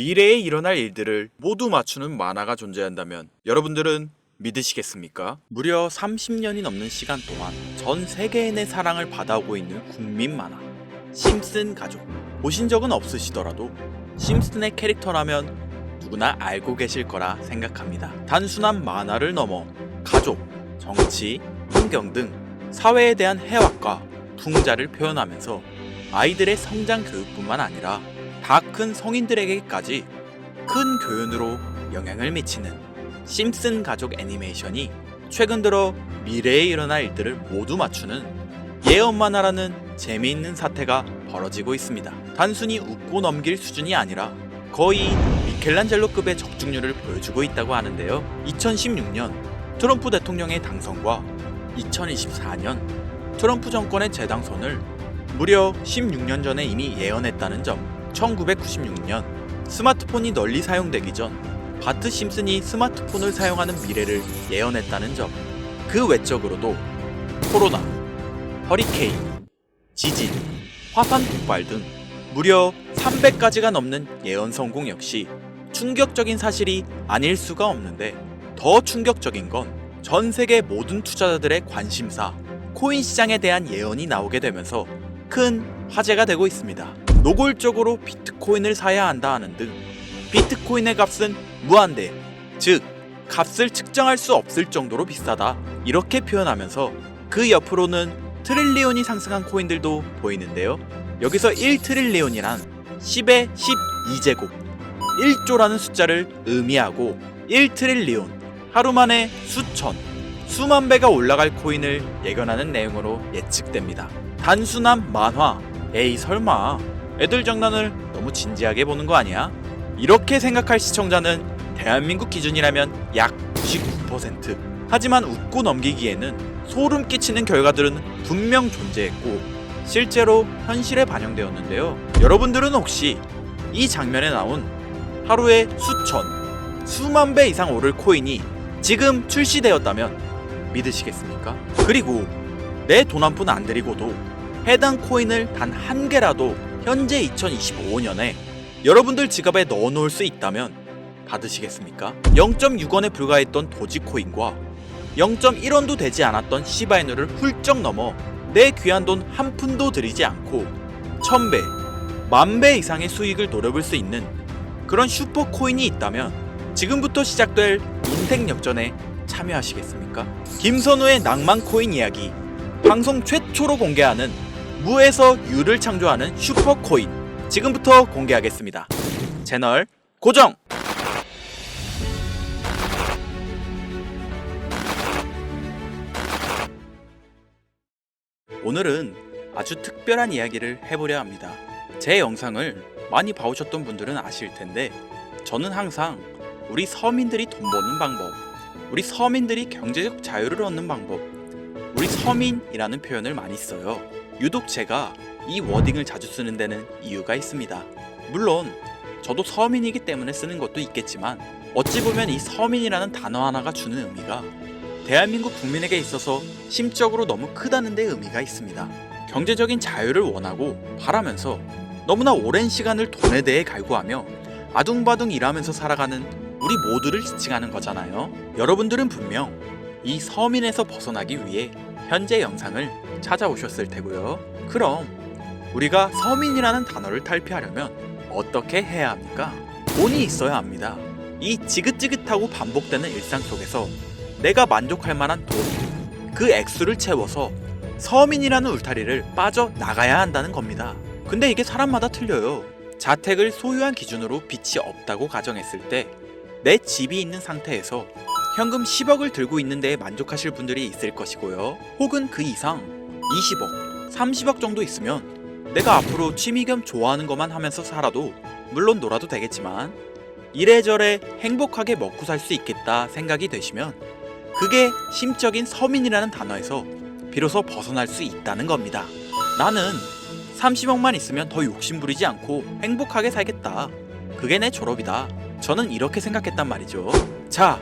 미래에 일어날 일들을 모두 맞추는 만화가 존재한다면 여러분들은 믿으시겠습니까? 무려 30년이 넘는 시간 동안 전 세계인의 사랑을 받아오고 있는 국민 만화 심슨 가족. 보신 적은 없으시더라도 심슨의 캐릭터라면 누구나 알고 계실 거라 생각합니다. 단순한 만화를 넘어 가족, 정치, 환경 등 사회에 대한 해악과 풍자를 표현하면서 아이들의 성장 교육뿐만 아니라 다 큰 성인들에게까지 큰 교훈으로 영향을 미치는 심슨 가족 애니메이션이 최근 들어 미래에 일어날 일들을 모두 맞추는 예언 만화라는 재미있는 사태가 벌어지고 있습니다. 단순히 웃고 넘길 수준이 아니라 거의 미켈란젤로급의 적중률을 보여주고 있다고 하는데요. 2016년 트럼프 대통령의 당선과 2024년 트럼프 정권의 재당선을 무려 16년 전에 이미 예언했다는 점. 1996년 스마트폰이 널리 사용되기 전 바트 심슨이 스마트폰을 사용하는 미래를 예언했다는 점. 그 외적으로도 코로나, 허리케인, 지진, 화산 폭발 등 무려 300가지가 넘는 예언 성공 역시 충격적인 사실이 아닐 수가 없는데, 더 충격적인 건 전 세계 모든 투자자들의 관심사 코인 시장에 대한 예언이 나오게 되면서 큰 화제가 되고 있습니다. 노골적으로 비트코인을 사야 한다 하는 등 비트코인의 값은 무한대, 즉 값을 측정할 수 없을 정도로 비싸다 이렇게 표현하면서 그 옆으로는 트릴리온이 상승한 코인들도 보이는데요. 여기서 1트릴리온이란 10의 12제곱 1조라는 숫자를 의미하고 1트릴리온, 하루 만에 수천, 수만 배가 올라갈 코인을 예견하는 내용으로 예측됩니다. 단순한 만화, 에이 설마 애들 장난을 너무 진지하게 보는 거 아니야? 이렇게 생각할 시청자는 대한민국 기준이라면 약 99%. 하지만 웃고 넘기기에는 소름 끼치는 결과들은 분명 존재했고 실제로 현실에 반영되었는데요. 여러분들은 혹시 이 장면에 나온 하루에 수천, 수만 배 이상 오를 코인이 지금 출시되었다면 믿으시겠습니까? 그리고 내 돈 한 푼 안 들이고도 해당 코인을 단 한 개라도 현재 2025년에 여러분들 지갑에 넣어놓을 수 있다면 받으시겠습니까? 0.6원에 불과했던 도지코인과 0.1원도 되지 않았던 시바이누를 훌쩍 넘어 내 귀한 돈 한 푼도 들이지 않고 1000배, 10,000배 이상의 수익을 노려볼 수 있는 그런 슈퍼코인이 있다면 지금부터 시작될 인생 역전에 참여하시겠습니까? 김선우의 낭만코인 이야기, 방송 최초로 공개하는 무에서 유를 창조하는 슈퍼코인, 지금부터 공개하겠습니다. 채널 고정! 오늘은 아주 특별한 이야기를 해보려 합니다. 제 영상을 많이 봐오셨던 분들은 아실 텐데 저는 항상 우리 서민들이 돈 버는 방법, 우리 서민들이 경제적 자유를 얻는 방법, 우리 서민이라는 표현을 많이 써요. 유독 제가 이 워딩을 자주 쓰는 데는 이유가 있습니다. 물론 저도 서민이기 때문에 쓰는 것도 있겠지만 어찌 보면 이 서민이라는 단어 하나가 주는 의미가 대한민국 국민에게 있어서 심적으로 너무 크다는 데 의미가 있습니다. 경제적인 자유를 원하고 바라면서 너무나 오랜 시간을 돈에 대해 갈구하며 아둥바둥 일하면서 살아가는 우리 모두를 지칭하는 거잖아요. 여러분들은 분명 이 서민에서 벗어나기 위해 현재 영상을 찾아오셨을 테고요. 그럼 우리가 서민이라는 단어를 탈피하려면 어떻게 해야 합니까? 돈이 있어야 합니다. 이 지긋지긋하고 반복되는 일상 속에서 내가 만족할 만한 돈, 그 액수를 채워서 서민이라는 울타리를 빠져나가야 한다는 겁니다. 근데 이게 사람마다 틀려요. 자택을 소유한 기준으로 빚이 없다고 가정했을 때 내 집이 있는 상태에서 현금 10억을 들고 있는 데에 만족하실 분들이 있을 것이고요. 혹은 그 이상 20억, 30억 정도 있으면 내가 앞으로 취미 겸 좋아하는 것만 하면서 살아도 물론 놀아도 되겠지만 이래저래 행복하게 먹고 살 수 있겠다 생각이 되시면 그게 심적인 서민이라는 단어에서 비로소 벗어날 수 있다는 겁니다. 나는 30억만 있으면 더 욕심부리지 않고 행복하게 살겠다. 그게 내 졸업이다. 저는 이렇게 생각했단 말이죠. 자,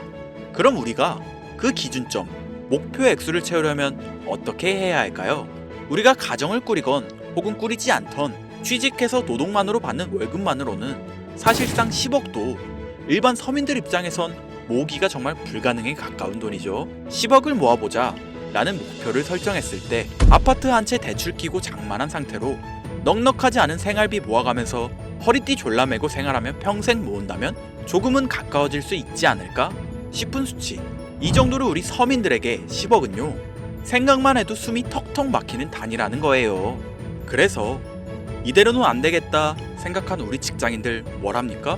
그럼 우리가 그 기준점, 목표 액수를 채우려면 어떻게 해야 할까요? 우리가 가정을 꾸리건 혹은 꾸리지 않던 취직해서 노동만으로 받는 월급만으로는 사실상 10억도 일반 서민들 입장에선 모으기가 정말 불가능에 가까운 돈이죠. 10억을 모아보자 라는 목표를 설정했을 때 아파트 한 채 대출 끼고 장만한 상태로 넉넉하지 않은 생활비 모아가면서 허리띠 졸라매고 생활하며 평생 모은다면 조금은 가까워질 수 있지 않을까 싶은 수치. 이 정도로 우리 서민들에게 10억은요 생각만 해도 숨이 턱턱 막히는 단위라는 거예요. 그래서 이대로는 안 되겠다 생각한 우리 직장인들 뭘 합니까?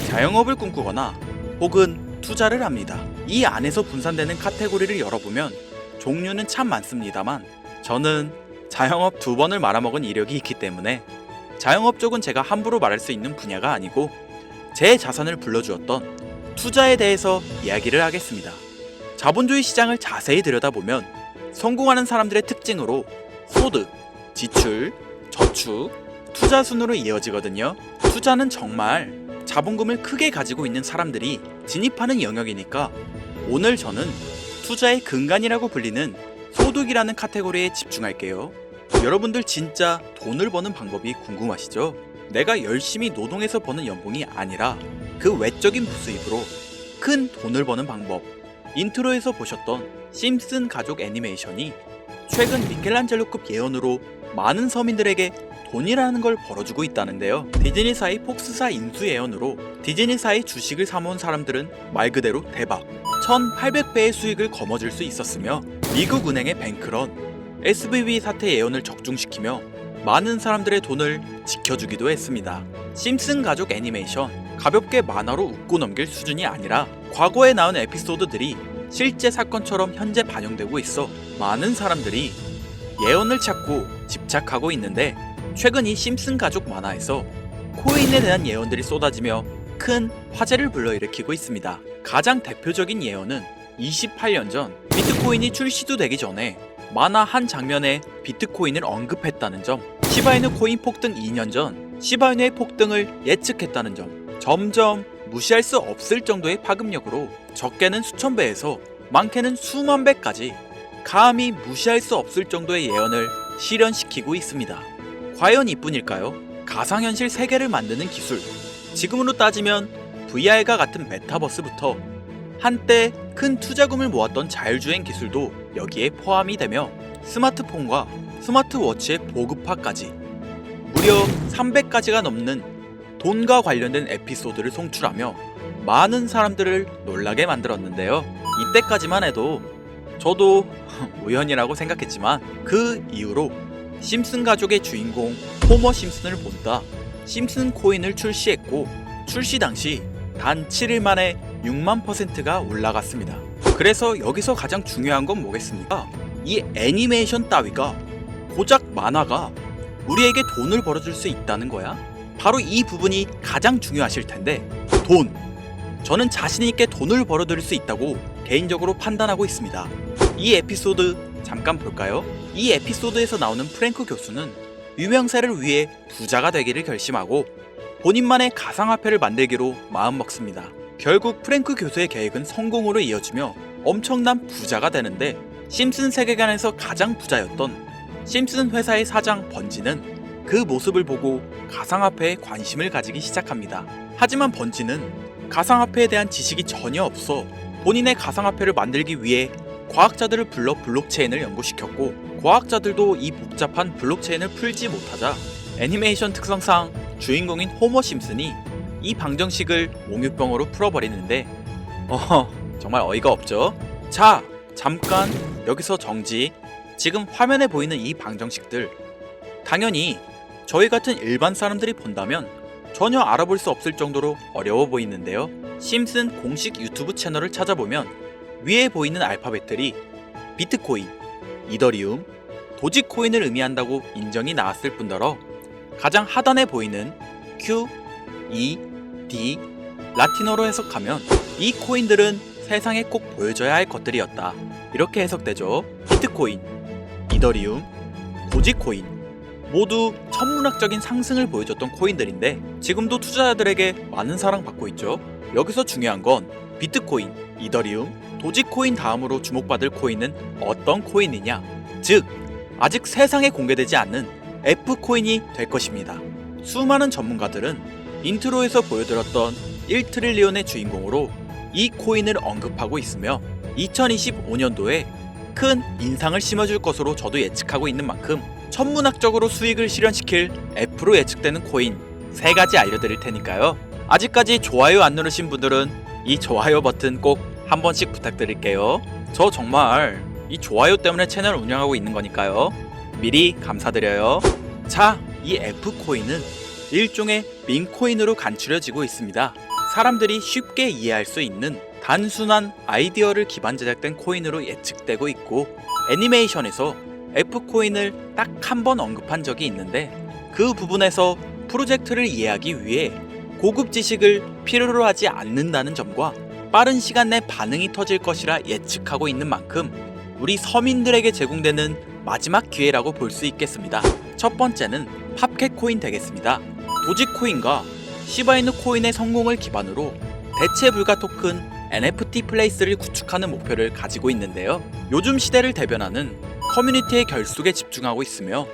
자영업을 꿈꾸거나 혹은 투자를 합니다. 이 안에서 분산되는 카테고리를 열어보면 종류는 참 많습니다만 저는 자영업 2번을 말아먹은 이력이 있기 때문에 자영업 쪽은 제가 함부로 말할 수 있는 분야가 아니고 제 자산을 불러주었던 투자에 대해서 이야기를 하겠습니다. 자본주의 시장을 자세히 들여다보면 성공하는 사람들의 특징으로 소득, 지출, 저축, 투자 순으로 이어지거든요. 투자는 정말 자본금을 크게 가지고 있는 사람들이 진입하는 영역이니까 오늘 저는 투자의 근간이라고 불리는 소득이라는 카테고리에 집중할게요. 여러분들 진짜 돈을 버는 방법이 궁금하시죠? 내가 열심히 노동해서 버는 연봉이 아니라 그 외적인 부수입으로 큰 돈을 버는 방법. 인트로에서 보셨던 심슨 가족 애니메이션이 최근 미켈란젤로급 예언으로 많은 서민들에게 돈이라는 걸 벌어주고 있다는데요. 디즈니사의 폭스사 인수 예언으로 디즈니사의 주식을 사모은 사람들은 말 그대로 대박 1800배의 수익을 거머쥘 수 있었으며 미국 은행의 뱅크런, SVB 사태 예언을 적중시키며 많은 사람들의 돈을 지켜주기도 했습니다. 심슨 가족 애니메이션 가볍게 만화로 웃고 넘길 수준이 아니라 과거에 나온 에피소드들이 실제 사건처럼 현재 반영되고 있어 많은 사람들이 예언을 찾고 집착하고 있는데 최근 이 심슨 가족 만화에서 코인에 대한 예언들이 쏟아지며 큰 화제를 불러일으키고 있습니다. 가장 대표적인 예언은 28년 전 비트코인이 출시도 되기 전에 만화 한 장면에 비트코인을 언급했다는 점, 시바이누 코인 폭등 2년 전 시바이누의 폭등을 예측했다는 점, 점점 무시할 수 없을 정도의 파급력으로 적게는 수천 배에서 많게는 수만 배까지 감히 무시할 수 없을 정도의 예언을 실현시키고 있습니다. 과연 이뿐일까요? 가상현실 세계를 만드는 기술, 지금으로 따지면 VR과 같은 메타버스부터 한때 큰 투자금을 모았던 자율주행 기술도 여기에 포함이 되며 스마트폰과 스마트워치의 보급화까지 무려 300가지가 넘는 돈과 관련된 에피소드를 송출하며 많은 사람들을 놀라게 만들었는데요. 이때까지만 해도 저도 우연이라고 생각했지만 그 이후로 심슨 가족의 주인공 호머 심슨을 본다 심슨 코인을 출시했고 출시 당시 단 7일 만에 6만%가 올라갔습니다. 그래서 여기서 가장 중요한 건 뭐겠습니까? 이 애니메이션 따위가 고작 만화가 우리에게 돈을 벌어줄 수 있다는 거야? 바로 이 부분이 가장 중요하실 텐데 돈! 저는 자신있게 돈을 벌어들일 수 있다고 개인적으로 판단하고 있습니다. 이 에피소드 잠깐 볼까요? 이 에피소드에서 나오는 프랭크 교수는 유명세를 위해 부자가 되기를 결심하고 본인만의 가상화폐를 만들기로 마음먹습니다. 결국 프랭크 교수의 계획은 성공으로 이어지며 엄청난 부자가 되는데 심슨 세계관에서 가장 부자였던 심슨 회사의 사장 번지는 그 모습을 보고 가상화폐에 관심을 가지기 시작합니다. 하지만 번지는 가상화폐에 대한 지식이 전혀 없어 본인의 가상화폐를 만들기 위해 과학자들을 불러 블록체인을 연구시켰고 과학자들도 이 복잡한 블록체인을 풀지 못하자 애니메이션 특성상 주인공인 호머 심슨이 이 방정식을 몽유병으로 풀어버리는데 정말 어이가 없죠? 자, 잠깐 여기서 정지. 지금 화면에 보이는 이 방정식들 당연히 저희 같은 일반 사람들이 본다면 전혀 알아볼 수 없을 정도로 어려워 보이는데요. 심슨 공식 유튜브 채널을 찾아보면 위에 보이는 알파벳들이 비트코인, 이더리움, 도지코인을 의미한다고 인정이 나왔을 뿐더러 가장 하단에 보이는 Q, E, D, 라틴어로 해석하면 이 코인들은 세상에 꼭 보여줘야 할 것들이었다. 이렇게 해석되죠. 비트코인, 이더리움, 도지코인 모두 천문학적인 상승을 보여줬던 코인들인데 지금도 투자자들에게 많은 사랑받고 있죠. 여기서 중요한 건 비트코인, 이더리움, 도지코인 다음으로 주목받을 코인은 어떤 코인이냐, 즉 아직 세상에 공개되지 않는 F코인이 될 것입니다. 수많은 전문가들은 인트로에서 보여드렸던 1트릴리온의 주인공으로 이 코인을 언급하고 있으며 2025년도에 큰 인상을 심어줄 것으로 저도 예측하고 있는 만큼 천문학적으로 수익을 실현시킬 F로 예측되는 코인 3가지 알려드릴 테니까요. 아직까지 좋아요 안 누르신 분들은 이 좋아요 버튼 꼭 한 번씩 부탁드릴게요. 저 정말 이 좋아요 때문에 채널 운영하고 있는 거니까요. 미리 감사드려요. 자, 이 F코인은 일종의 밈코인으로 간추려지고 있습니다. 사람들이 쉽게 이해할 수 있는 단순한 아이디어를 기반 제작된 코인으로 예측되고 있고, 애니메이션에서 F코인을 딱 한 번 언급한 적이 있는데, 그 부분에서 프로젝트를 이해하기 위해 고급 지식을 필요로 하지 않는다는 점과 빠른 시간 내 반응이 터질 것이라 예측하고 있는 만큼 우리 서민들에게 제공되는 마지막 기회라고 볼 수 있겠습니다. 첫 번째는 팝캣코인 되겠습니다. 도지코인과 시바이누 코인의 성공을 기반으로 대체 불가 토큰 NFT 플레이스를 구축하는 목표를 가지고 있는데요. 요즘 시대를 대변하는 커뮤니티의 결속에 집중하고 있으며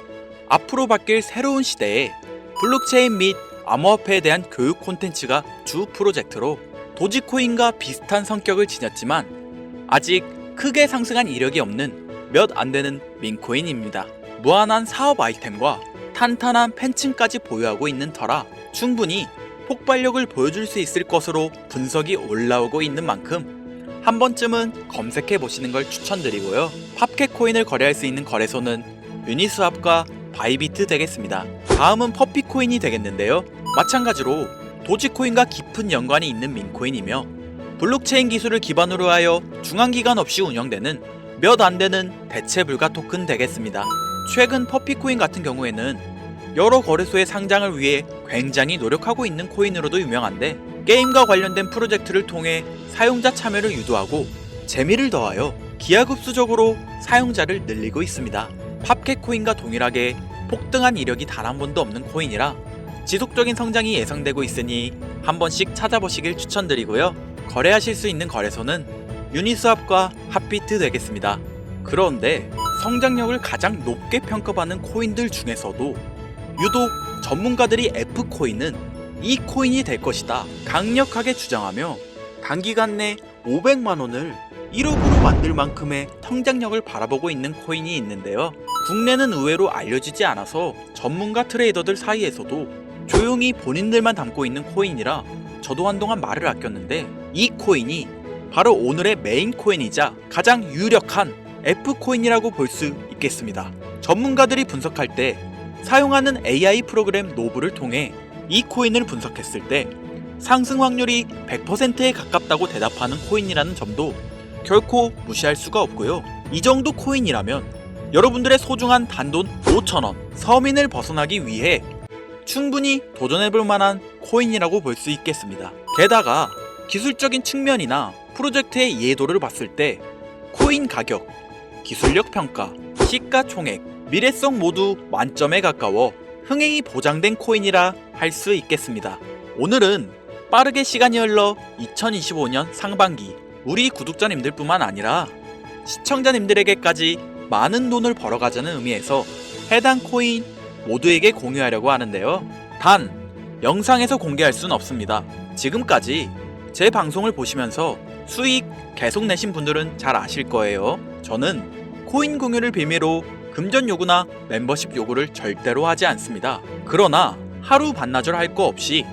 앞으로 바뀔 새로운 시대에 블록체인 및 암호화폐에 대한 교육 콘텐츠가 주 프로젝트로 도지코인과 비슷한 성격을 지녔지만 아직 크게 상승한 이력이 없는 몇 안 되는 밈코인입니다. 무한한 사업 아이템과 탄탄한 팬층까지 보유하고 있는 터라 충분히 폭발력을 보여줄 수 있을 것으로 분석이 올라오고 있는 만큼 한 번쯤은 검색해 보시는 걸 추천드리고요. 팝캣코인을 거래할 수 있는 거래소는 유니스왑과 바이비트 되겠습니다. 다음은 퍼피코인이 되겠는데요. 마찬가지로 도지코인과 깊은 연관이 있는 밈코인이며 블록체인 기술을 기반으로 하여 중앙기관 없이 운영되는 몇 안 되는 대체 불가 토큰 되겠습니다. 최근 퍼피코인 같은 경우에는 여러 거래소의 상장을 위해 굉장히 노력하고 있는 코인으로도 유명한데, 게임과 관련된 프로젝트를 통해 사용자 참여를 유도하고 재미를 더하여 기하급수적으로 사용자를 늘리고 있습니다. 팝캣코인과 동일하게 폭등한 이력이 단 한 번도 없는 코인이라 지속적인 성장이 예상되고 있으니 한 번씩 찾아보시길 추천드리고요. 거래하실 수 있는 거래소는 유니스왑과 핫비트 되겠습니다. 그런데 성장력을 가장 높게 평가받는 코인들 중에서도 유독 전문가들이 F코인은 이 코인이 될 것이다 강력하게 주장하며 단기간 내 500만원을 1억으로 만들 만큼의 성장력을 바라보고 있는 코인이 있는데요. 국내는 의외로 알려지지 않아서 전문가 트레이더들 사이에서도 조용히 본인들만 담고 있는 코인이라 저도 한동안 말을 아꼈는데, 이 코인이 바로 오늘의 메인 코인이자 가장 유력한 F코인이라고 볼 수 있겠습니다. 전문가들이 분석할 때 사용하는 AI 프로그램 노브를 통해 이 코인을 분석했을 때 상승 확률이 100%에 가깝다고 대답하는 코인이라는 점도 결코 무시할 수가 없고요. 이 정도 코인이라면 여러분들의 소중한 단돈 5,000원, 서민을 벗어나기 위해 충분히 도전해볼 만한 코인이라고 볼 수 있겠습니다. 게다가 기술적인 측면이나 프로젝트의 이해도를 봤을 때 코인 가격, 기술력 평가, 시가총액, 미래성 모두 만점에 가까워 흥행이 보장된 코인이라 할 수 있겠습니다. 오늘은 빠르게 시간이 흘러 2025년 상반기 우리 구독자님들 뿐만 아니라 시청자님들에게까지 많은 돈을 벌어가자는 의미에서 해당 코인 모두에게 공유하려고 하는데요. 단, 영상에서 공개할 순 없습니다. 지금까지 제 방송을 보시면서 수익 계속 내신 분들은 잘 아실 거예요. 저는 코인 공유를 빌미로 금전 요구나 멤버십 요구를 절대로 하지 않습니다. 그러나 하루 반나절 할 거 없이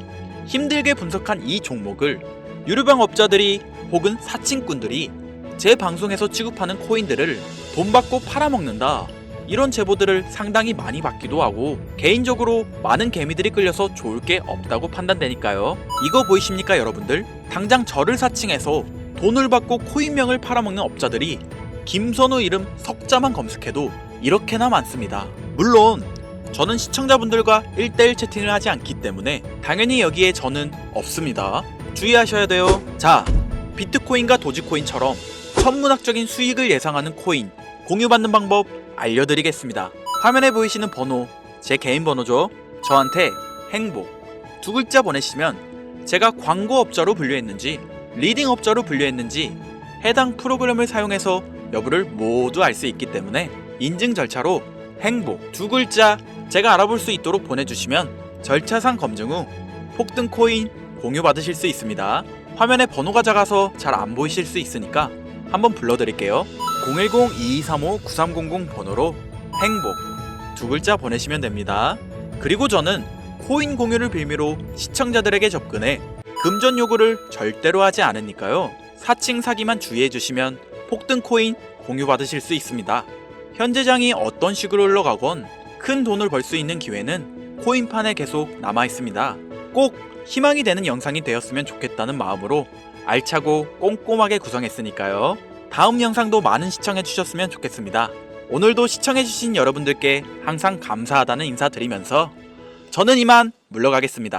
힘들게 분석한 이 종목을 유료병 업자들이 혹은 사칭꾼들이 제 방송에서 취급하는 코인들을 돈 받고 팔아먹는다, 이런 제보들을 상당히 많이 받기도 하고 개인적으로 많은 개미들이 끌려서 좋을 게 없다고 판단되니까요. 이거 보이십니까 여러분들? 당장 저를 사칭해서 돈을 받고 코인명을 팔아먹는 업자들이 김선우 이름 석자만 검색해도 이렇게나 많습니다. 물론 저는 시청자분들과 1대1 채팅을 하지 않기 때문에 당연히 여기에 저는 없습니다. 주의하셔야 돼요. 자, 비트코인과 도지코인처럼 천문학적인 수익을 예상하는 코인 공유받는 방법 알려드리겠습니다. 화면에 보이시는 번호 제 개인 번호죠. 저한테 행복 2글자 보내시면 제가 광고업자로 분류했는지 리딩업자로 분류했는지 해당 프로그램을 사용해서 여부를 모두 알 수 있기 때문에 인증 절차로 행복 2글자 제가 알아볼 수 있도록 보내주시면 절차상 검증 후 폭등 코인 공유 받으실 수 있습니다. 화면에 번호가 작아서 잘 안 보이실 수 있으니까 한번 불러드릴게요. 010-2235-9300 번호로 행복 두 글자 보내시면 됩니다. 그리고 저는 코인 공유를 빌미로 시청자들에게 접근해 금전 요구를 절대로 하지 않으니까요. 사칭 사기만 주의해 주시면 폭등 코인 공유 받으실 수 있습니다. 현재장이 어떤 식으로 흘러가건 큰 돈을 벌 수 있는 기회는 코인판에 계속 남아 있습니다. 꼭 희망이 되는 영상이 되었으면 좋겠다는 마음으로 알차고 꼼꼼하게 구성했으니까요. 다음 영상도 많은 시청해 주셨으면 좋겠습니다. 오늘도 시청해 주신 여러분들께 항상 감사하다는 인사 드리면서 저는 이만 물러가겠습니다.